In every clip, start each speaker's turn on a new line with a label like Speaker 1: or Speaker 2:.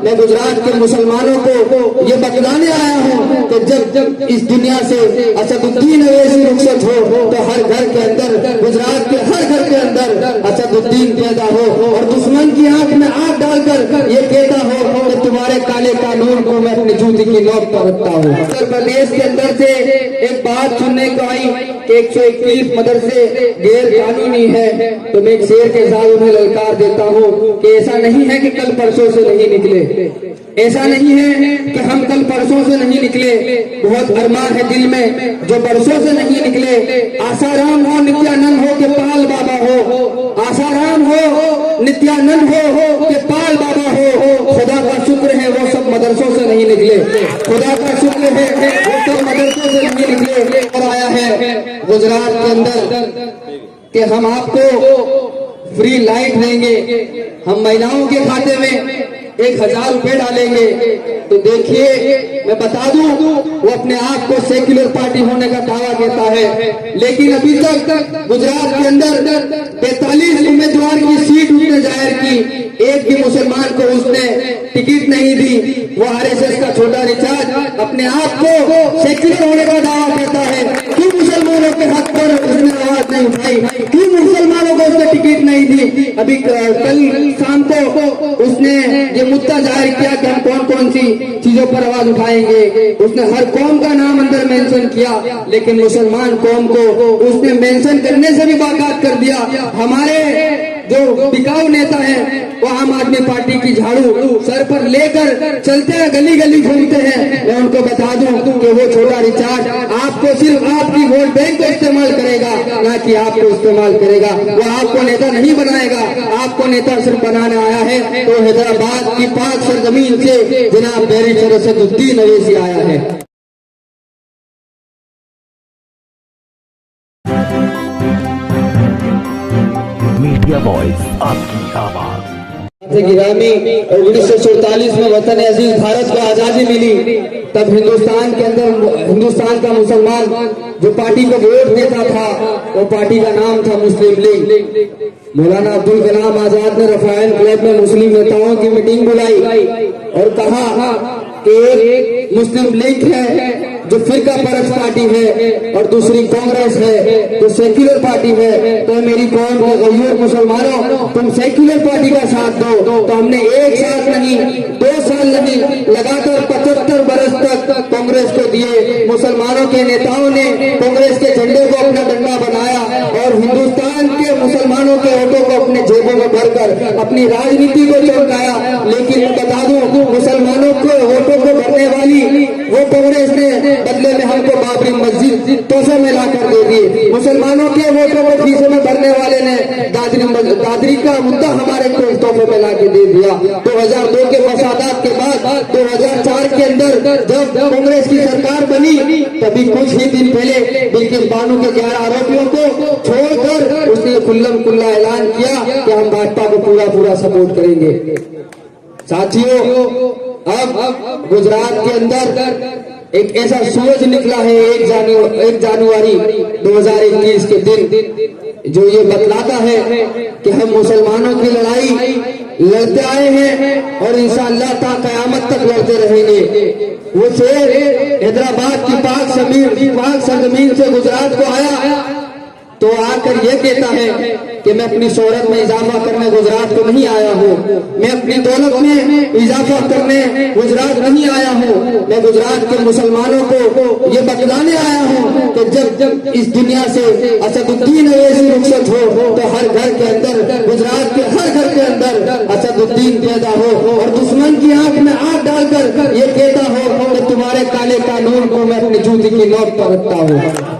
Speaker 1: मैं गुजरात के मुसलमानों को ये बतलाने आया हूँ कि जब इस दुनिया से असदुद्दीन अवैसी रुखसत हो तो हर घर के अंदर, गुजरात के हर घर के अंदर असदुद्दीन पैदा हो और दुश्मन की आंख में आंख डालकर ये कहता हो कि तुम्हारे काले कानून को मैं अपनी जूती की नोक पर रखता हूँ। उत्तर प्रदेश के अंदर से एक बात सुनने को आई कि 121 मदरसे गैर कानूनी है, तो मैं एक शेर के साथ उन्हें ललकार देता हूँ कि ऐसा नहीं है कि कल परसों से नहीं निकले, ऐसा नहीं है कि हम कल परसों से नहीं निकले। बहुत अरमान है दिल में जो बरसों से नहीं निकले। आसाराम हो नित्यानंद हो के पाल बाबा हो, आसाराम हो नित्यानंद हो के पाल बाबा हो। खुदा का शुक्र है वो सब मदरसों से नहीं निकले, खुदा का शुक्र है वो सब मदरसों से नहीं निकले। और आया है गुजरात के अंदर कि हम आपको फ्री लाइट देंगे, हम महिलाओं के खाते में 1000 रुपए डालेंगे। तो देखिए मैं बता दूं वो अपने आप को सेक्युलर पार्टी होने का दावा देता है, लेकिन अभी तक गुजरात के अंदर 45 उम्मीदवार की सीट उसने जाहिर की, एक भी मुसलमान को उसने टिकट नहीं दी। वो आरएसएस का छोटा रिचार्ज अपने आप को सेक्युलर होने का दावा करता है। क्यों मुसलमानों के हक पर उसने आवाज नहीं उठाई, क्यों मुसलमानों को उसने टिकट नहीं दी? अभी कल शाम को उसने ये मुद्दा जाहिर किया कि हम कौन कौन सी चीजों पर आवाज उठाएंगे। उसने हर कौम का नाम अंदर मेंशन किया, लेकिन मुसलमान कौम को उसने मेंशन करने से भी बाकात कर दिया। हमारे जो बिकाऊ नेता है वो आम आदमी पार्टी की झाड़ू सर पर लेकर चलते हैं, गली गली घूमते हैं। मैं उनको बता दूं कि वो छोटा रिचार्ज आपको सिर्फ आपकी वोट बैंक को इस्तेमाल करेगा, ना कि आपको इस्तेमाल करेगा। वो आपको नेता नहीं बनाएगा, आपको नेता सिर्फ बनाने आया है। तो हैदराबाद की पाक सरजमीन से जनाब बैरिस्टर असदुद्दीन अवैसी आया है।
Speaker 2: मीडिया वॉइस, आपकी आवाज।
Speaker 1: गिरामी 1947 में वतन अजीज भारत को आजादी मिली, तब हिंदुस्तान के अंदर हिंदुस्तान का मुसलमान जो पार्टी को वोट देता था वो पार्टी का नाम था मुस्लिम लीग। मौलाना अब्दुल कलाम आजाद ने रफायन क्लब में मुस्लिम नेताओं की मीटिंग बुलाई और कहा कि एक मुस्लिम लीग है जो फिरका परस्त पार्टी है और दूसरी कांग्रेस है जो सेक्युलर पार्टी है। तो मेरी कौम के गयूर मुसलमानों, तुम सेक्युलर पार्टी का साथ दो। तो हमने एक साल नहीं, 2 साल नहीं, लगातार 75 बरस तक कांग्रेस को दिए। मुसलमानों के नेताओं ने कांग्रेस के झंडे को अपना डंडा बनाया और हिंदुस्तान के मुसलमानों के वोटों को अपने जेबों में भरकर अपनी राजनीति को चमकाया। लेकिन मैं बता दूं मुसलमानों के वोटों को भरने वाली वो कांग्रेस ने बदले में हमको बाबरी मस्जिद तोहफे में लाकर दे दी। मुसलमानों के वोटों को खीसे में भरने वाले ने दादरी का मुद्दा हमारे को तोहफे में लाके दे दिया। 2002 के फसादात के बाद 2004 के अंदर जब कांग्रेस की सरकार बनी, तभी कुछ ही दिन पहले बिल्किस बानो के 11 आरोपियों को छोड़कर उसने खुल्लम खुल्ला ऐलान किया कि हम भाजपा को पूरा सपोर्ट करेंगे। साथियों, अब गुजरात के अंदर एक ऐसा सूरज निकला है 1 जनवरी 2021 के दिन, जो ये बतलाता है कि हम मुसलमानों की लड़ाई लड़ते आए हैं और इंशाअल्लाह ता कयामत तक लड़ते रहेंगे। वो शेर हैदराबाद की पाक सरजमीन से गुजरात को आया तो आकर ये कहता है कि मैं अपनी शोहरत में इजाफा करने गुजरात को नहीं आया हूँ, मैं अपनी दौलत में इजाफा करने गुजरात नहीं आया हूँ। मैं गुजरात के मुसलमानों को ये बतलाने आया हूँ कि जब इस दुनिया से असदुद्दीन अवैसी रुखसत हो तो हर घर के अंदर, गुजरात के हर घर के अंदर असदुद्दीन पैदा हो और दुश्मन की आंख में आंख डालकर ये कहता हो कि तुम्हारे काले कानून को मैं अपनी जूती की नोक पर रखता हूँ।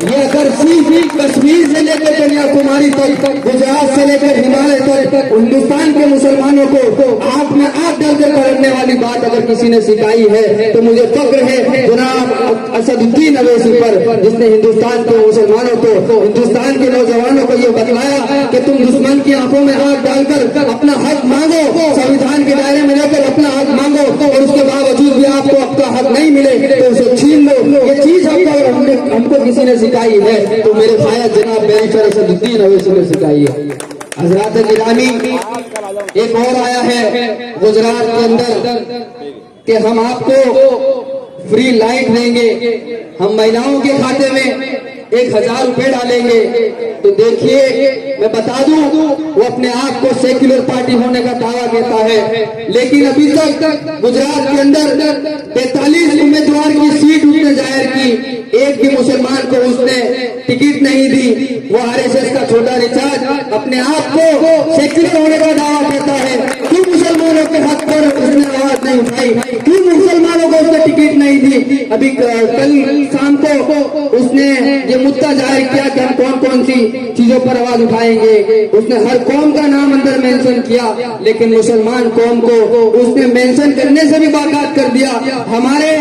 Speaker 1: ये अगर सिर्फ कश्मीर से लेकर कन्याकुमारी तक, गुजरात से लेकर हिमालय तक हिंदुस्तान के मुसलमानों को आंख में आंख डालकर पढ़ने वाली बात अगर किसी ने सिखाई है तो मुझे फक्र है जनाब असदुद्दीन अवैसी पर, जिसने हिंदुस्तान के मुसलमानों को, हिंदुस्तान के नौजवानों को ये बतलाया कि तुम दुश्मन की आंखों में आंख डालकर अपना हक मांगो, संविधान के दायरे में लेकर अपना हक मांगो और उसके बावजूद भी आपको अपना हक नहीं मिले तो उसे छीन लो। ये चीज हमको किसी ने सिखाई है तो मेरे शायद जनाब बैरिस्टर असदुद्दीन अवैसी ने सिखाई है। हजरात गिरामी, एक और आया है गुजरात के अंदर कि हम आपको फ्री लाइट देंगे, हम महिलाओं के खाते में 1000 रुपए डालेंगे। तो देखिए, मैं बता दूं, वो अपने आप को सेक्युलर पार्टी होने का दावा देता है, लेकिन अभी तक गुजरात के अंदर 45 उम्मीदवार की सीट उसने जाहिर की, एक भी मुसलमान को उसने टिकट नहीं दी। वो आरएसएस का छोटा रिचार्ज अपने आप को सेक्युलर होने का दावा करता है। क्यों मुसलमानों के हक पर उसने आवाज नहीं उठाई? क्यों मुसलमानों को उसने टिकट नहीं दी? अभी कल शाम को उसने ये मुद्दा जाहिर किया कि हम कौन कौन सी चीजों पर आवाज उठाएंगे। उसने हर कौम का नाम अंदर मेंशन किया, लेकिन मुसलमान कौम को उसने मेंशन करने से भी बाकात कर दिया। हमारे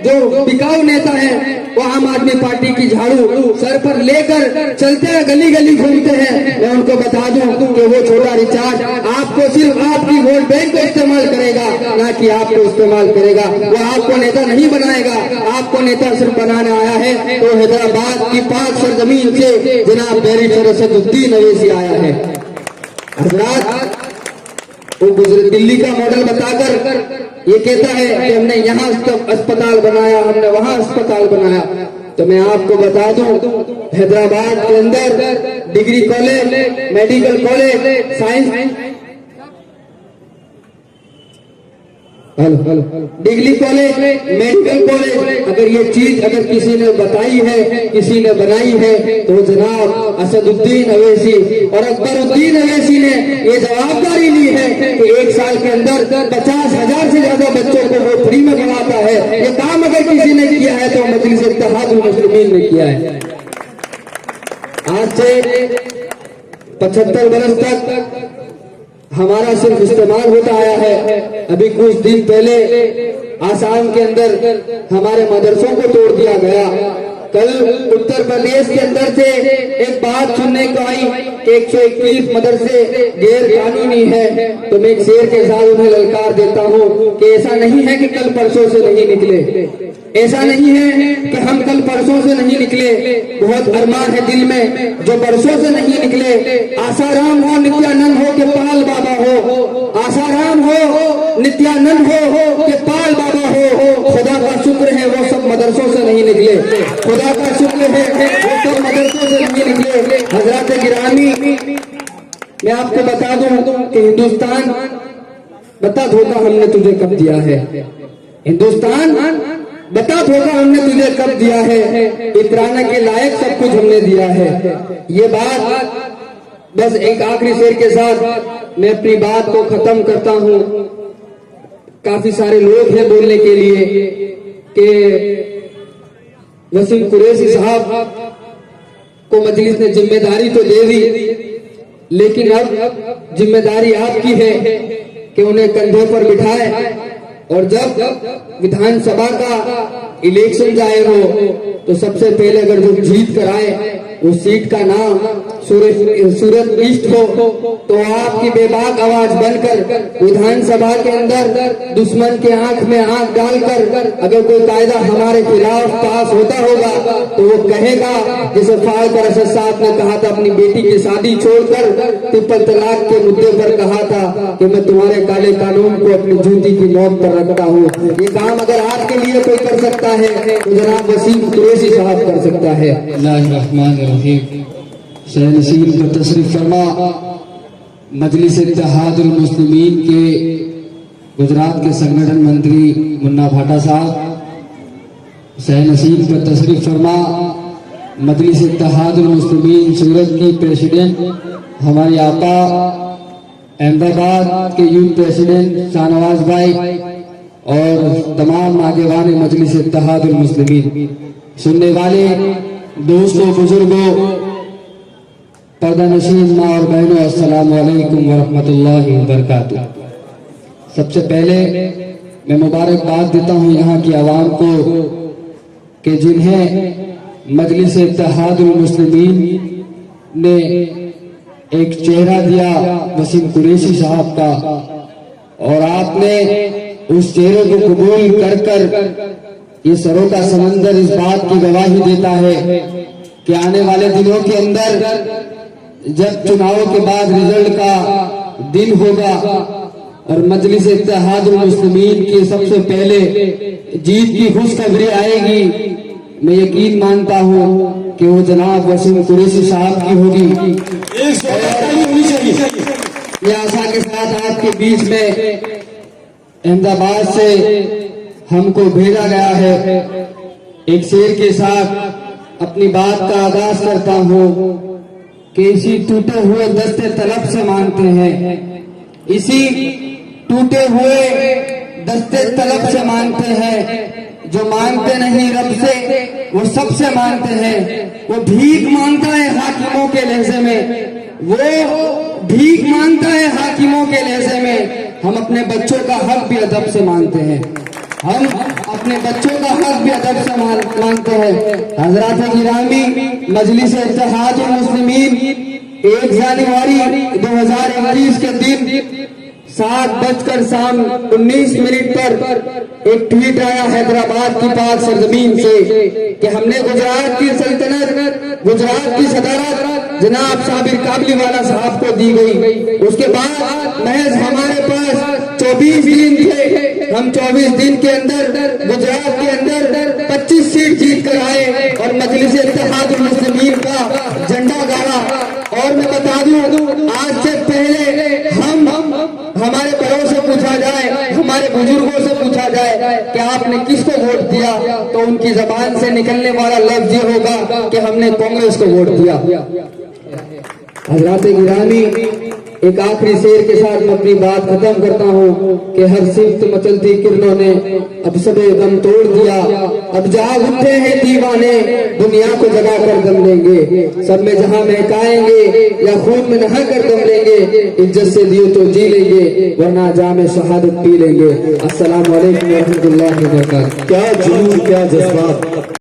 Speaker 1: जो बिकाऊ नेता है वो आम आदमी पार्टी की झाड़ू सर पर लेकर चलते हैं, गली गली घूमते हैं। मैं उनको बता दूं कि वो छोटा रिचार्ज आपको सिर्फ आपकी वोट बैंक को इस्तेमाल करेगा, ना कि आपको इस्तेमाल करेगा। वो आपको नेता नहीं बनाएगा, आपको नेता सिर्फ बनाने आया है। तो हैदराबाद की पाक सरजमीन से जनाब बैरिस्टर असदुद्दीन अवैसी आया है। हजरात, वो दिल्ली का मॉडल बताकर ये कहता है कि हमने यहाँ अस्पताल बनाया, हमने वहाँ अस्पताल बनाया। तो मैं आपको बता दूं, हैदराबाद के अंदर degree college, medical college, science degree college, medical college, अगर ये चीज अगर किसी ने बताई है, किसी ने बनाई है, तो जनाब असदुद्दीन अवैसी और अकबरुद्दीन अवैसी ने ये जवाबदारी ली है कि 1 साल के अंदर 50,000 से ज्यादा बच्चों को वो फ्री में पढ़ाता है। ये काम अगर किसी ने किया है तो मजलिस इत्तेहादुल मुस्लिमीन ने किया है। आज से 75 वर्ष तक हमारा सिर्फ इस्तेमाल होता आया है। अभी कुछ दिन पहले आसाम के अंदर हमारे मदरसों को तोड़ दिया गया। कल उत्तर प्रदेश के अंदर से एक बात सुनने को आई कि 121 मदरसे गैर कानूनी है। तो मैं एक शेर के साथ उन्हें ललकार देता हूँ कि ऐसा नहीं है कि कल परसों से नहीं निकले, ऐसा नहीं है कि हम कल परसों से नहीं निकले। बहुत अरमान है दिल में जो परसों से नहीं निकले। आसाराम हो नित्यानंद हो के पाल बाबा हो, आसाराम हो नित्यानंद हो के पाल बाबा हो। खुदा का शुक्र है वो सब मदरसों से नहीं निकले, खुदा का शुक्र है वो सब मदरसों से नहीं निकले। हजरत गिरामी, मैं आपको बता दूं कि हिंदुस्तान, बता धोखा हमने तुझे कब दिया है? हिंदुस्तान, बता धोखा हमने तुझे कब दिया है? इतराने के लायक सब कुछ हमने दिया है। ये बात बस एक आखिरी शेर के साथ मैं अपनी बात को खत्म करता हूँ। काफी सारे लोग हैं बोलने के लिए कि वसीम कुरैशी साहब को मजलिस ने जिम्मेदारी तो दे दी, लेकिन अब जिम्मेदारी आपकी है कि उन्हें कंधे पर बिठाए और जब विधानसभा का इलेक्शन जाहिर हो तो सबसे पहले अगर जो जीत कर आए उस सीट का नाम सूरत ईस्ट हो, तो आपकी बेबाक आवाज बनकर विधानसभा के अंदर दुश्मन के आंख में आंख डालकर अगर कोई कायदा हमारे खिलाफ पास होता होगा तो वो कहेगा, जैसे फारूक रशीद साहब ने कहा था अपनी बेटी की शादी छोड़कर ट्रिपल तलाक के मुद्दे पर कहा था कि मैं तुम्हारे काले कानून को अपनी जूती की नोक पर रखता हूँ। ये काम अगर आपके लिए कोई कर सकता है तो जनाब वसीम कुरैशी साहब कर सकता है।
Speaker 3: नसीब को तशरीफ फरमा मजलिस इत्तेहादुल मुस्लिमीन के गुजरात के संगठन मंत्री मुन्ना भाटा साहब, नसीब को तशरीफ फरमा मजलिस इत्तेहादुल मुस्लिमीन सूरत की प्रेसिडेंट हमारे आपा अहमदाबाद के यूथ प्रेसिडेंट शाहनवाज भाई और तमाम आगेवान मजलिस इत्तेहादुल मुस्लिमीन, सुनने वाले दोस्तों, बुजुर्गों, पर्दा नशीन माँ और बहनों, अस्सलाम वालेकुम वरहमतुल्लाहि वबरकातुह। सबसे पहले मैं मुबारकबाद देता हूँ यहाँ की आवाम को कि जिन्हें मजलिस इत्तेहादुल मुस्लिमीन ने एक चेहरा दिया वसीम कुरैशी साहब का, और आपने उस चेहरे को कबूल कर ये सरों का समंदर इस बात की गवाही देता है कि आने वाले दिनों के अंदर जब चुनाव के बाद रिजल्ट का दिन होगा और मजलिस इत्तेहादुल मुस्लिमीन की सबसे पहले जीत की खुशखबरी आएगी, मैं यकीन मानता हूँ कि वो जनाब वसीम कुरैशी साहब की होगी। ये आशा के साथ आपके बीच में अहमदाबाद से हमको भेजा गया है। एक शेर के साथ अपनी बात का आगाज करता हूँ कि इसी टूटे हुए दस्ते तलब से मांगते हैं, इसी टूटे हुए दस्ते तलब से मांगते हैं। जो मांगते नहीं रब से वो सबसे मांगते हैं। वो भीख मांगता है हाकिमों के लहजे में, वो भीख मांगता है हाकिमों के लहजे में। हम अपने बच्चों का हक भी अदब से मांगते हैं, हम अपने बच्चों का हक भी अदब से मांगते हैं। हजरात गिरामी, मजलिस इत्तेहादुल मुस्लिमीन 1 जनवरी 2021 के दिन 7:19 पर एक ट्वीट आया हैदराबाद की पाक सरजमीन से कि हमने गुजरात की सल्तनत, गुजरात की सदारत जनाब साबिर काबलीवाला साहब को दी गई। उसके बाद महज हमारे पास 24 दिन थे। हम 24 दिन के अंदर गुजरात के अंदर 25 सीट जीत कर आए और मजलिस इत्तेहादुल मुस्लिमीन का झंडा गाड़ा। और मैं बता दूं, आज से पहले हमारे बड़ों से पूछा जाए, हमारे बुजुर्गों से पूछा जाए कि आपने किसको वोट दिया, तो उनकी जबान से निकलने वाला लफ्ज ये होगा कि हमने कांग्रेस को वोट दिया। हजरात गिरामी, एक आखिरी शेर के साथ मैं अपनी बात खत्म करता हूँ कि हर सिफ्त मचलती किरणों ने अब सबे दम तोड़ दिया। अब जाग उठे हैं दीवाने, दुनिया को जगा कर दम लेंगे। सब में जहां महकाएंगे या खून में नहा कर दम लेंगे। इज्जत से दियो तो जी लेंगे, वरना जामे शहादत पी लेंगे। अस्सलाम वालेकुम व रहमतुल्लाहि व बरकातहू।
Speaker 4: क्या जुनून, क्या जज्बात।